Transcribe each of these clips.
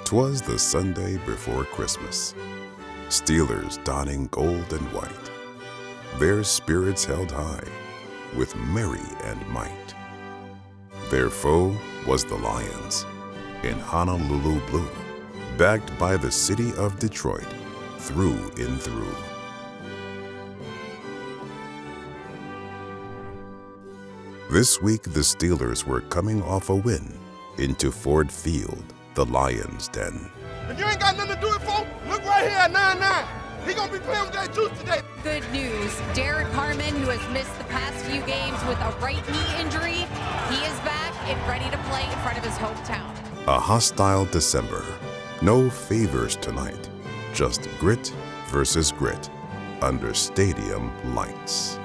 'Twas the Sunday before Christmas. Steelers donning gold and white, their spirits held high with merry and might. Their foe was the Lions in Honolulu blue, backed by the city of Detroit through and through. This week, the Steelers were coming off a win into Ford Field, the Lions' den. If you ain't got nothing to do it for, look right here at 9-9. He gonna be playing with that juice today. Good news. Derek Harmon, who has missed the past few games with a right knee injury, he is back and ready to play in front of his hometown. A hostile December. No favors tonight. Just grit versus grit under stadium lights.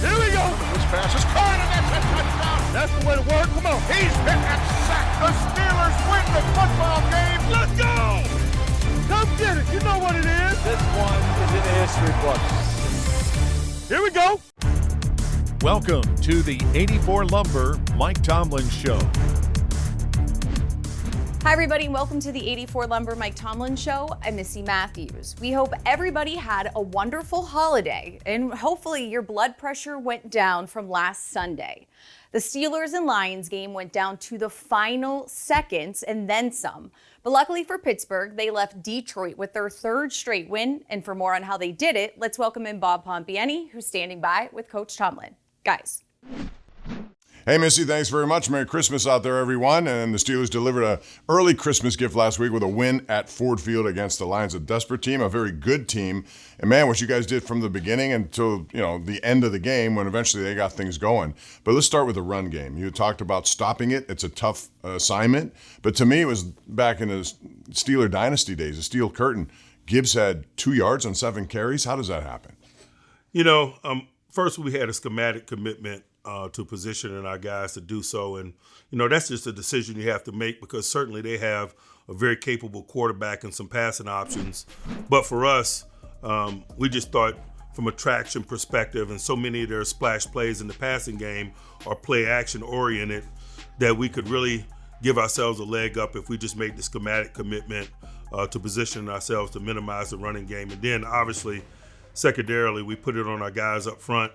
Here we go. This pass is caught, and that's a touchdown. That's the way to work. Come on. He's hit that sack. The Steelers win the football game. Let's go. Come get it. You know what it is. This one is in the history books. Here we go. Welcome to the 84 Lumber Mike Tomlin Show. Hi everybody, welcome to the 84 Lumber Mike Tomlin Show. I'm Missi Matthews. We hope everybody had a wonderful holiday and hopefully your blood pressure went down from last Sunday. The Steelers and Lions game went down to the final seconds and then some. But luckily for Pittsburgh, they left Detroit with their third straight win. And for more on how they did it, let's welcome in Bob Pompeani, who's standing by with Coach Tomlin. Guys. Hey, Missy, thanks very much. Merry Christmas out there, everyone. And the Steelers delivered an early Christmas gift last week with a win at Ford Field against the Lions, a desperate team, a very good team. And, man, what you guys did from the beginning until, the end of the game when eventually they got things going. But let's start with the run game. You talked about stopping it. It's a tough assignment. But to me, it was back in the Steeler dynasty days, the Steel Curtain. Gibbs had 2 yards on 7 carries. How does that happen? First we had a schematic commitment to positioning our guys to do so. And, that's just a decision you have to make because certainly they have a very capable quarterback and some passing options. But for us, we just thought from a traction perspective and so many of their splash plays in the passing game are play action oriented that we could really give ourselves a leg up if we just made the schematic commitment to positioning ourselves to minimize the running game. And then obviously, secondarily, we put it on our guys up front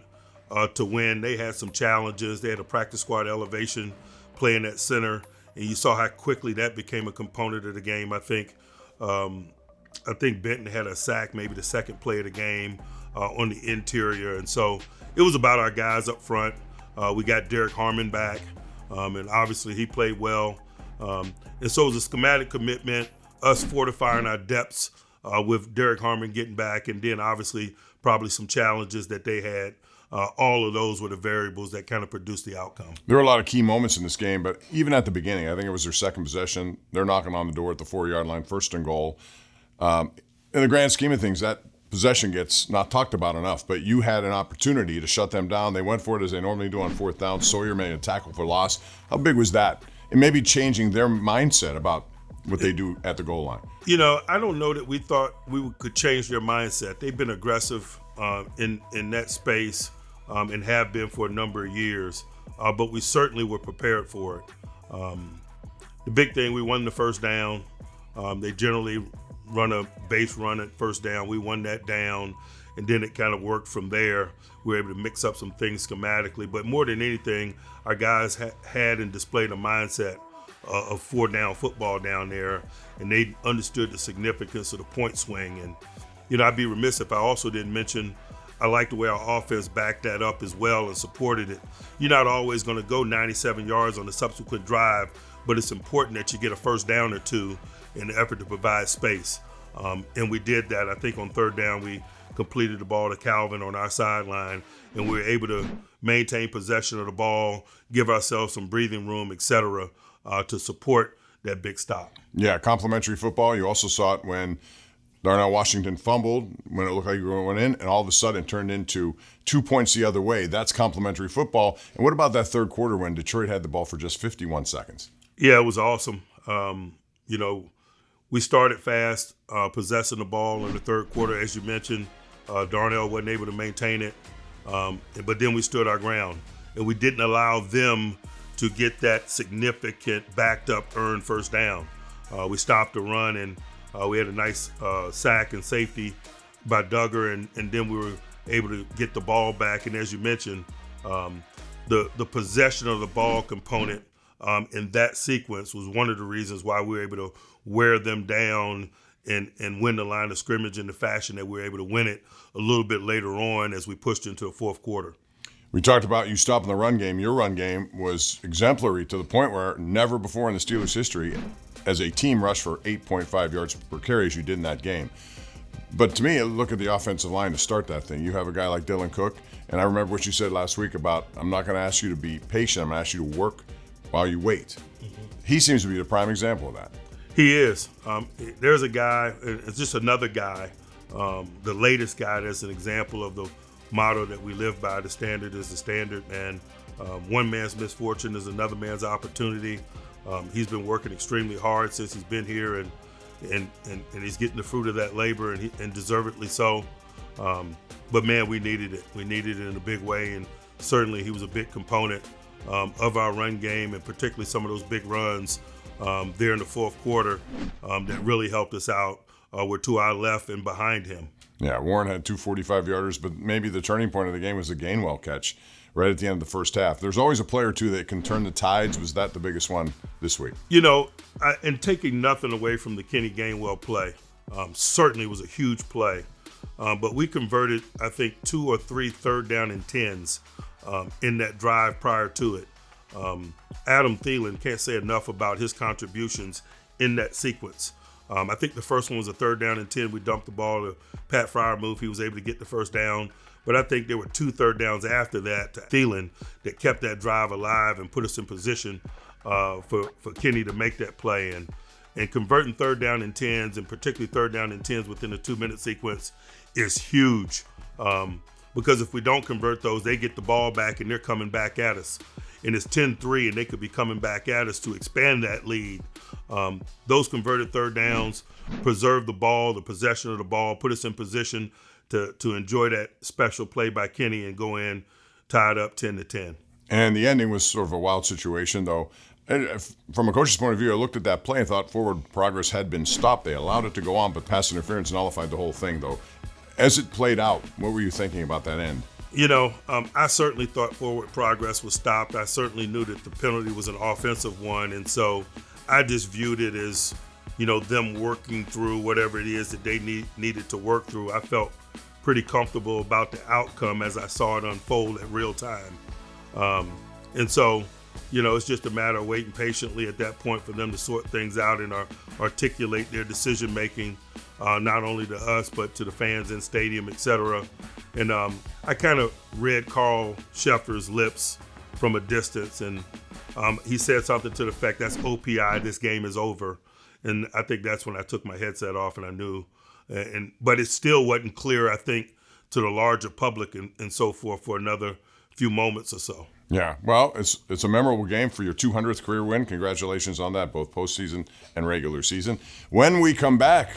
to win. They had some challenges. They had a practice squad elevation playing at center, and you saw how quickly that became a component of the game. I think Benton had a sack, maybe the second play of the game on the interior, and so it was about our guys up front. We got Derek Harmon back, and obviously he played well. And so it was a schematic commitment, us fortifying our depths with Derek Harmon getting back, and then obviously probably some challenges that they had. All of those were the variables that kind of produced the outcome. There were a lot of key moments in this game, but even at the beginning, I think it was their second possession. They're knocking on the door at the 4-yard line, 1st and goal. In the grand scheme of things, that possession gets not talked about enough, but you had an opportunity to shut them down. They went for it as they normally do on 4th down. Sawyer made a tackle for loss. How big was that? And maybe changing their mindset about what they do at the goal line. I don't know that we thought we could change their mindset. They've been aggressive in that space and have been for a number of years, but we certainly were prepared for it. The big thing, we won the 1st down. They generally run a base run at 1st down. We won that down, and then it kind of worked from there. We were able to mix up some things schematically, but more than anything, our guys had and displayed a mindset of 4-down football down there, and they understood the significance of the point swing. And, I'd be remiss if I also didn't mention I like the way our offense backed that up as well and supported it. You're not always going to go 97 yards on the subsequent drive, but it's important that you get a 1st down or 2 in the effort to provide space. And we did that. I think on 3rd down, we completed the ball to Calvin on our sideline, and we were able to maintain possession of the ball, give ourselves some breathing room, et cetera, to support that big stop. Yeah, complimentary football. You also saw it when Darnell Washington fumbled when it looked like you were going in, and all of a sudden it turned into 2 points the other way. That's complimentary football. And what about that 3rd quarter when Detroit had the ball for just 51 seconds? Yeah, it was awesome. We started fast, possessing the ball in the 3rd quarter, as you mentioned. Darnell wasn't able to maintain it, but then we stood our ground. and we didn't allow them to get that significant backed up earned first down. We stopped the run, and we had a nice sack and safety by Duggar, and then we were able to get the ball back. And as you mentioned, the possession of the ball component in that sequence was one of the reasons why we were able to wear them down and win the line of scrimmage in the fashion that we were able to win it a little bit later on as we pushed into the fourth quarter. We talked about you stopping the run game. Your run game was exemplary to the point where never before in the Steelers' history as a team rushed for 8.5 yards per carry as you did in that game. But to me, look at the offensive line to start that thing. You have a guy like Dylan Cook, and I remember what you said last week about, I'm not going to ask you to be patient, I'm going to ask you to work while you wait. Mm-hmm. He seems to be the prime example of that. He is. There's a guy, it's just another guy, the latest guy that's an example of the motto that we live by. The standard is the standard, and one man's misfortune is another man's opportunity. He's been working extremely hard since he's been here, and he's getting the fruit of that labor, and deservedly so. But man, we needed it. We needed it in a big way, and certainly he was a big component of our run game, and particularly some of those big runs there in the fourth quarter that really helped us out. We're to our left and behind him. Yeah, Warren had 2 45-yarders, but maybe the turning point of the game was the Gainwell catch right at the end of the first half. There's always a player or two that can turn the tides. Was that the biggest one this week? You know, and taking nothing away from the Kenny Gainwell play, certainly was a huge play. But we converted, I think, 2 or 3 third down and 10s in that drive prior to it. Adam Thielen, can't say enough about his contributions in that sequence. I think the first one was a third down and 10. We dumped the ball to Pat Fryer move. He was able to get the first down. But I think there were 2 third downs after that to Thielen that kept that drive alive and put us in position for Kenny to make that play. And converting third down and 10s, and particularly third down and 10s within a 2-minute sequence, is huge. Because if we don't convert those, they get the ball back and they're coming back at us. And it's 10-3, and they could be coming back at us to expand that lead. Those converted third downs preserve the ball, the possession of the ball, put us in position to enjoy that special play by Kenny and go in tied up 10-10. And the ending was sort of a wild situation, though. And from a coach's point of view, I looked at that play and thought forward progress had been stopped. They allowed it to go on, but pass interference nullified the whole thing, though. As it played out, what were you thinking about that end? You know, I certainly thought forward progress was stopped. I certainly knew that the penalty was an offensive one, and so I just viewed it as, you know, them working through whatever it is that they needed to work through. I felt pretty comfortable about the outcome as I saw it unfold at real time. And so, you know, it's just a matter of waiting patiently at that point for them to sort things out and articulate their decision-making, not only to us, but to the fans in stadium, et cetera. And I kind of read Carl Schefter's lips from a distance, and he said something to the effect, that's OPI, this game is over. And I think that's when I took my headset off and I knew. But it still wasn't clear, I think, to the larger public and so forth for another few moments or so. Yeah, well, it's a memorable game for your 200th career win. Congratulations on that, both postseason and regular season. When we come back,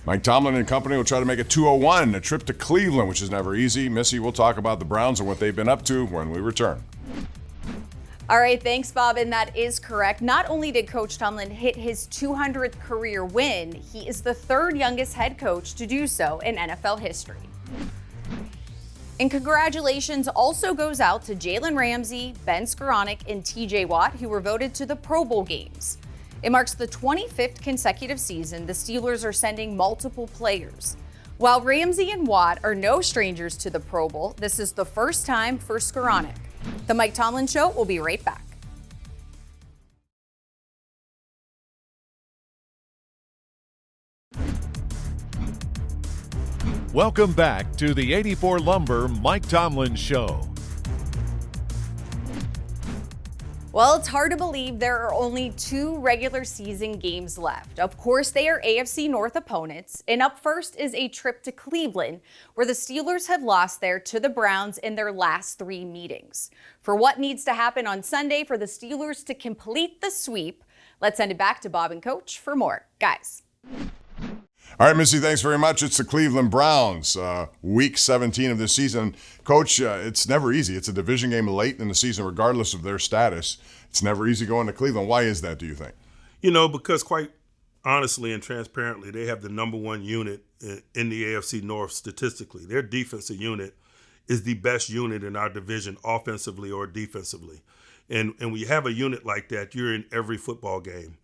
Mike Tomlin and company will try to make it 201, a trip to Cleveland, which is never easy. Missy, we'll talk about the Browns and what they've been up to when we return. All right, thanks, Bob, and that is correct. Not only did Coach Tomlin hit his 200th career win, he is the 3rd youngest head coach to do so in NFL history. And congratulations also goes out to Jalen Ramsey, Ben Skoranek, and TJ Watt, who were voted to the Pro Bowl games. It marks the 25th consecutive season the Steelers are sending multiple players. While Ramsey and Watt are no strangers to the Pro Bowl, this is the first time for Skoranek. The Mike Tomlin Show will be right back. Welcome back to the 84 Lumber Mike Tomlin Show. Well, it's hard to believe there are only 2 regular season games left. Of course, they are AFC North opponents, and up first is a trip to Cleveland, where the Steelers have lost there to the Browns in their last 3 meetings. For what needs to happen on Sunday for the Steelers to complete the sweep, let's send it back to Bob and Coach for more. Guys. All right, Missy, thanks very much. It's the Cleveland Browns, week 17 of this season. Coach, it's never easy. It's a division game late in the season, regardless of their status. It's never easy going to Cleveland. Why is that, do you think? Because quite honestly and transparently, they have the number one unit in the AFC North statistically. Their defensive unit is the best unit in our division, offensively or defensively. And when you have a unit like that, you're in every football game.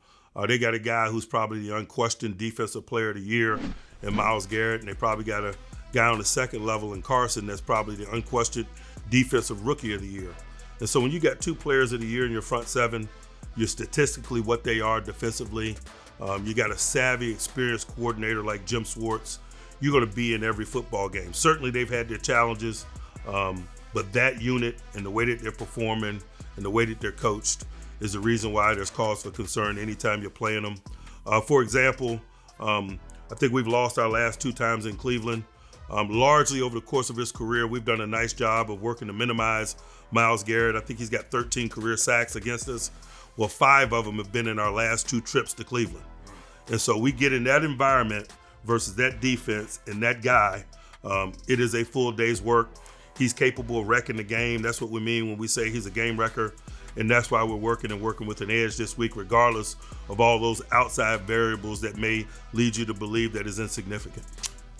They got a guy who's probably the unquestioned defensive player of the year in Myles Garrett, and they probably got a guy on the second level in Carson that's probably the unquestioned defensive rookie of the year. And so when you got two players of the year in your front seven, you're statistically what they are defensively. You got a savvy, experienced coordinator like Jim Schwartz. You're going to be in every football game. Certainly they've had their challenges, but that unit and the way that they're performing and the way that they're coached is the reason why there's cause for concern anytime you're playing them. For example, I think we've lost our last two times in Cleveland. Largely over the course of his career, we've done a nice job of working to minimize Myles Garrett. I think he's got 13 career sacks against us. Well, 5 of them have been in our last 2 trips to Cleveland. And so we get in that environment versus that defense and that guy. It is a full day's work. He's capable of wrecking the game. That's what we mean when we say he's a game wrecker. And that's why we're working with an edge this week, regardless of all those outside variables that may lead you to believe that is insignificant.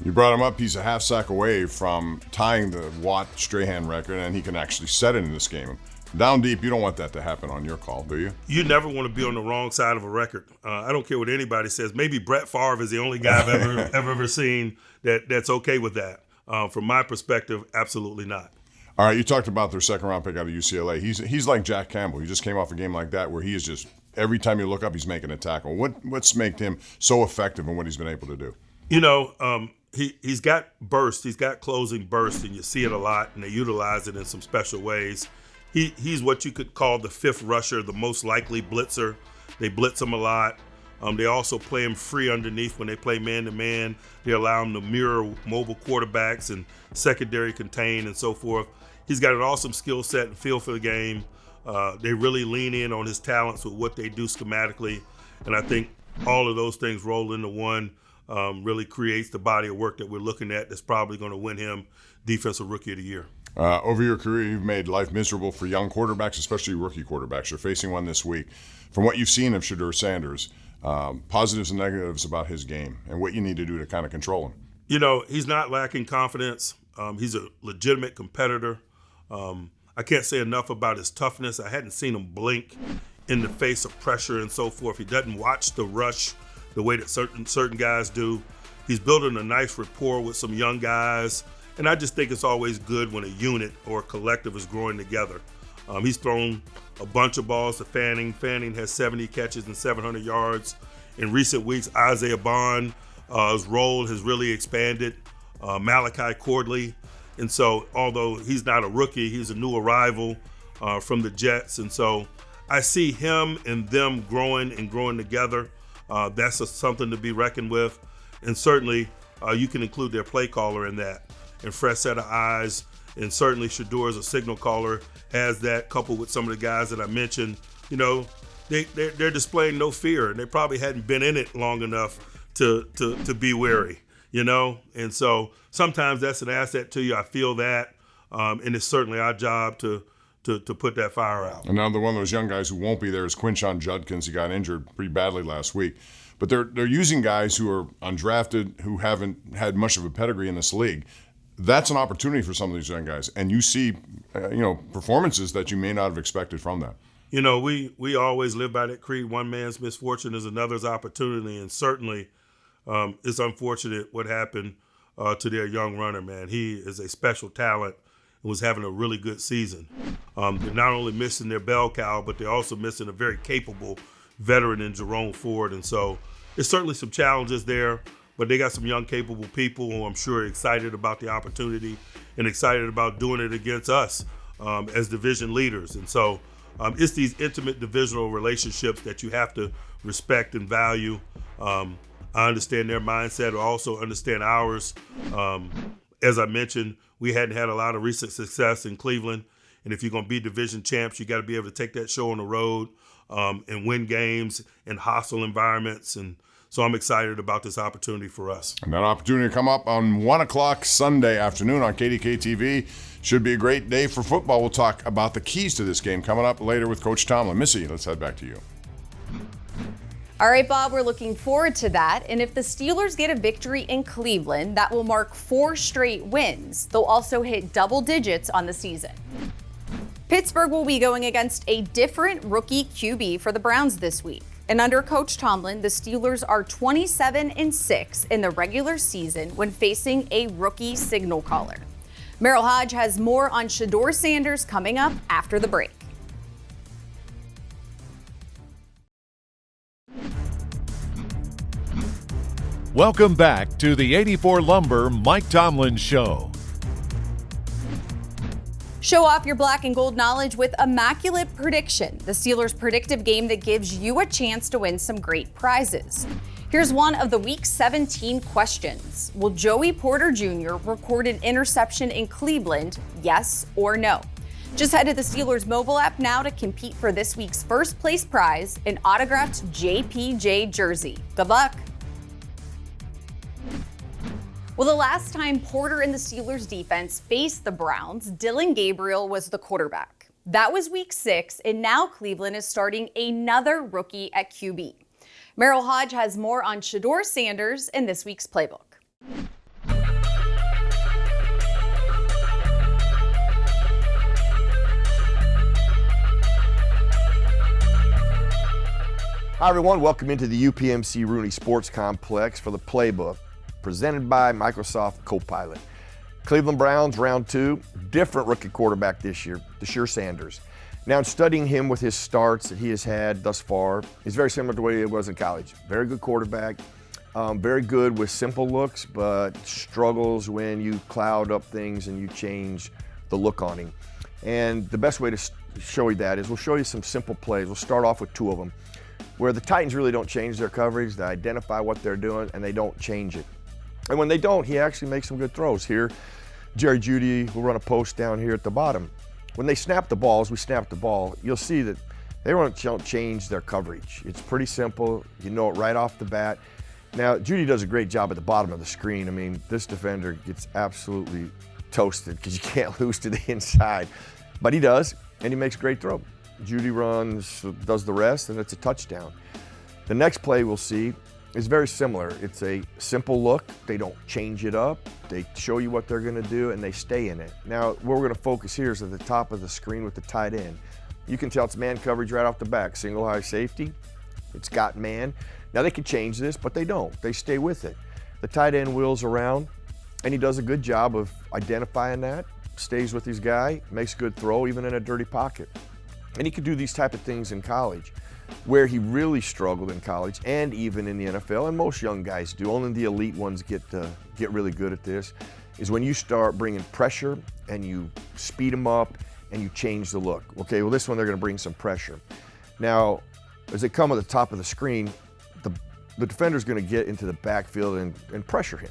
You brought him up. He's a half sack away from tying the Watt-Strahan record, and he can actually set it in this game. Down deep, you don't want that to happen on your call, do you? You never want to be on the wrong side of a record. I don't care what anybody says. Maybe Brett Favre is the only guy I've ever seen that's okay with that. From my perspective, absolutely not. All right, you talked about their second-round pick out of UCLA. He's like Jack Campbell. He just came off a game like that where he is just, every time you look up, he's making a tackle. What's made him so effective in what he's been able to do? He's got burst. He's got closing burst, and you see it a lot, and they utilize it in some special ways. He's what you could call the fifth rusher, the most likely blitzer. They blitz him a lot. They also play him free underneath when they play man-to-man. They allow him to mirror mobile quarterbacks and secondary contain and so forth. He's got an awesome skill set and feel for the game. They really lean in on his talents with what they do schematically. And I think all of those things roll into one really creates the body of work that we're looking at that's probably going to win him Defensive Rookie of the Year. Over your career, you've made life miserable for young quarterbacks, especially rookie quarterbacks. You're facing one this week. From what you've seen of Shedeur Sanders, positives and negatives about his game and what you need to do to kind of control him. He's not lacking confidence. He's a legitimate competitor. I can't say enough about his toughness. I hadn't seen him blink in the face of pressure and so forth. He doesn't watch the rush the way that certain guys do. He's building a nice rapport with some young guys. And I just think it's always good when a unit or a collective is growing together. He's thrown a bunch of balls to Fanning. Fanning has 70 catches and 700 yards. In recent weeks, Isaiah Bond's role has really expanded. Malachi Cordley. And so, although he's not a rookie, he's a new arrival from the Jets. And so I see him and them growing together. That's something to be reckoned with. And certainly you can include their play caller in that. And fresh set of eyes, and certainly Shedeur as a signal caller has that, coupled with some of the guys that I mentioned. They're displaying no fear, and they probably hadn't been in it long enough to be wary, And so sometimes that's an asset to you. I feel that, and it's certainly our job to put that fire out. Another one of those young guys who won't be there is Quinshon Judkins. He got injured pretty badly last week. But they're using guys who are undrafted, who haven't had much of a pedigree in this league. That's an opportunity for some of these young guys. And you see, performances that you may not have expected from that. We always live by that creed, one man's misfortune is another's opportunity. And certainly it's unfortunate what happened to their young runner, man. He is a special talent and was having a really good season. They're not only missing their bell cow, but they're also missing a very capable veteran in Jerome Ford. And so there's certainly some challenges there. But they got some young, capable people who I'm sure are excited about the opportunity and excited about doing it against us as division leaders. And so it's these intimate divisional relationships that you have to respect and value. I understand their mindset. I also understand ours. As I mentioned, we hadn't had a lot of recent success in Cleveland. And if you're going to be division champs, you got to be able to take that show on the road and win games in hostile environments. And So I'm excited about this opportunity for us. And that opportunity to come up on 1 o'clock Sunday afternoon on KDK TV. Should be a great day for football. We'll talk about the keys to this game coming up later with Coach Tomlin. Missy, let's head back to you. All right, Bob, we're looking forward to that. And if the Steelers get a victory in Cleveland, that will mark 4 straight wins. They'll also hit double digits on the season. Pittsburgh will be going against a different rookie QB for the Browns this week. And under Coach Tomlin, the Steelers are 27-6 in the regular season when facing a rookie signal caller. Merrill Hodge has more on Shedeur Sanders coming up after the break. Welcome back to the 84 Lumber Mike Tomlin Show. Show off your black and gold knowledge with Immaculate Prediction, the Steelers' predictive game that gives you a chance to win some great prizes. Here's one of the Week 17 questions. Will Joey Porter Jr. record an interception in Cleveland, yes or no? Just head to the Steelers mobile app now to compete for this week's first place prize, an autographed JPJ jersey. Good luck. Well, the last time Porter and the Steelers defense faced the Browns, Dylan Gabriel was the quarterback. That was Week 6, and now Cleveland is starting another rookie at QB. Merrill Hodge has more on Shedeur Sanders in this week's playbook. Hi everyone, welcome into the UPMC Rooney Sports Complex for the playbook, presented by Microsoft Copilot. Cleveland Browns, round 2, different rookie quarterback this year, Shedeur Sanders. Now, in studying him with his starts that he has had thus far, he's very similar to what he was in college. Very good quarterback, very good with simple looks, but struggles when you cloud up things and you change the look on him. And the best way to show you that is we'll show you some simple plays. We'll start off with 2 of them, where the Titans really don't change their coverage. They identify what they're doing, and they don't change it. And when they don't, he actually makes some good throws. Here, Jerry Jeudy will run a post down here at the bottom. When they snap the ball, as we snap the ball, you'll see that they don't change their coverage. It's pretty simple. You know it right off the bat. Now, Jeudy does a great job at the bottom of the screen. I mean, this defender gets absolutely toasted because you can't lose to the inside. But he does, and he makes a great throw. Jeudy runs, does the rest, and it's a touchdown. The next play we'll see is very similar. It's a simple look. They don't change it up. They show you what they're going to do, and they stay in it. Now, where we're going to focus here is at the top of the screen with the tight end. You can tell it's man coverage right off the back. Single high safety. It's got man. Now, they can change this, but they don't. They stay with it. The tight end wheels around, and he does a good job of identifying that, stays with his guy, makes a good throw, even in a dirty pocket. And he could do these type of things in college. Where he really struggled in college and even in the NFL, and most young guys do, only the elite ones get really good at this, is when you start bringing pressure and you speed them up and you change the look. Okay, well this one they're going to bring some pressure. Now, as they come at the top of the screen, the defender's going to get into the backfield and pressure him.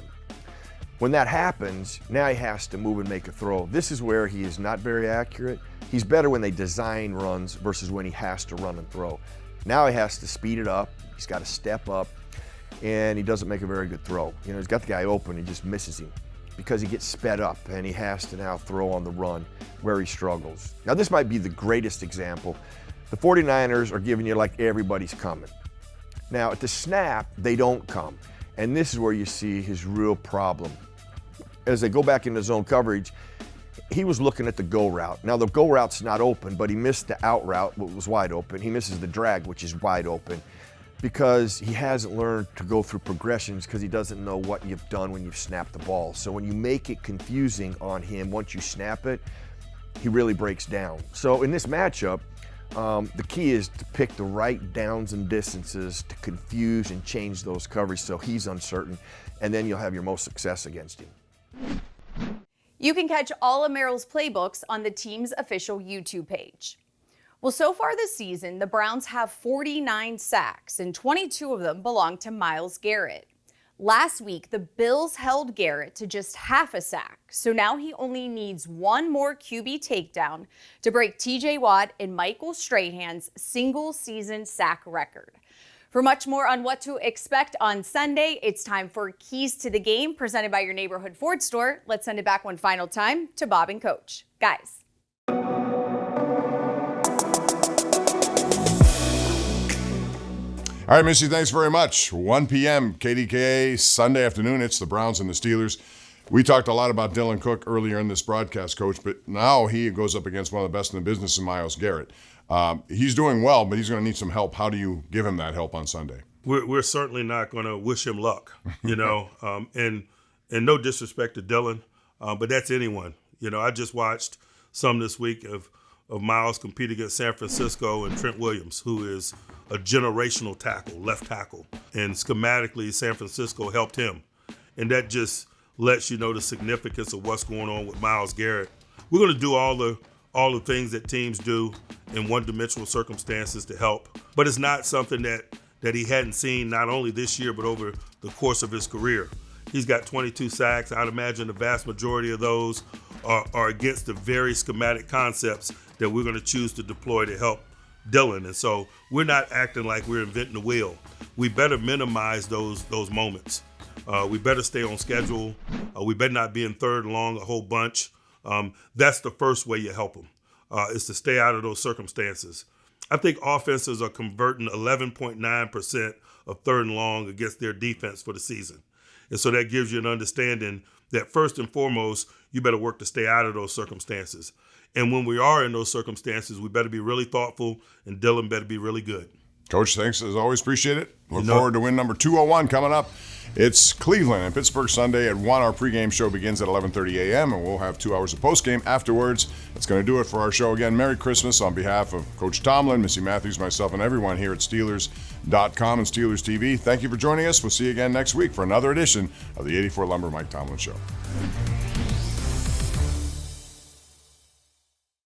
When that happens, now he has to move and make a throw. This is where he is not very accurate. He's better when they design runs versus when he has to run and throw. Now he has to speed it up, he's got to step up, and he doesn't make a very good throw. You know, he's got the guy open, he just misses him because he gets sped up and he has to now throw on the run where he struggles. Now this might be the greatest example. The 49ers are giving you like everybody's coming. Now at the snap, they don't come. And this is where you see his real problem. As they go back into zone coverage, he was looking at the go route. Now the go route's not open, but he missed the out route, which was wide open. He misses the drag, which is wide open, because he hasn't learned to go through progressions because he doesn't know what you've done when you've snapped the ball. So when you make it confusing on him, once you snap it, he really breaks down. So in this matchup, the key is to pick the right downs and distances to confuse and change those coverage so he's uncertain, and then you'll have your most success against him. You can catch all of Merrill's playbooks on the team's official YouTube page. Well, so far this season, the Browns have 49 sacks, and 22 of them belong to Myles Garrett. Last week, the Bills held Garrett to just half a sack, so now he only needs one more QB takedown to break TJ Watt and Michael Strahan's single-season sack record. For much more on what to expect on Sunday, it's time for Keys to the Game, presented by your neighborhood Ford store. Let's send it back one final time to Bob and Coach. Guys. All right, Missy, thanks very much. 1 p.m. KDKA Sunday afternoon. It's the Browns and the Steelers. We talked a lot about Dylan Cook earlier in this broadcast, Coach, but now he goes up against one of the best in the business, in Myles Garrett. He's doing well, but he's going to need some help. How do you give him that help on Sunday? We're certainly not going to wish him luck, and no disrespect to Dylan, but that's anyone. I just watched some this week of Myles compete against San Francisco and Trent Williams, who is a generational tackle, left tackle. And schematically, San Francisco helped him. And that just lets you know the significance of what's going on with Myles Garrett. We're going to do all the things that teams do in one-dimensional circumstances to help. But it's not something that he hadn't seen not only this year, but over the course of his career. He's got 22 sacks. I'd imagine the vast majority of those are against the very schematic concepts that we're going to choose to deploy to help Dylan. And so we're not acting like we're inventing the wheel. We better minimize those moments. We better stay on schedule. We better not be in third and long a whole bunch. That's the first way you help them, is to stay out of those circumstances. I think offenses are converting 11.9% of third and long against their defense for the season. And so that gives you an understanding that first and foremost, you better work to stay out of those circumstances. And when we are in those circumstances, we better be really thoughtful, and Dylan better be really good. Coach, thanks as always. Appreciate it. Look forward to win number 201 coming up. It's Cleveland and Pittsburgh Sunday at 1. Our pregame show begins at 11:30 a.m., and we'll have 2 hours of postgame afterwards. That's going to do it for our show. Again, Merry Christmas on behalf of Coach Tomlin, Missi Matthews, myself, and everyone here at Steelers.com and Steelers TV. Thank you for joining us. We'll see you again next week for another edition of the 84 Lumber Mike Tomlin Show.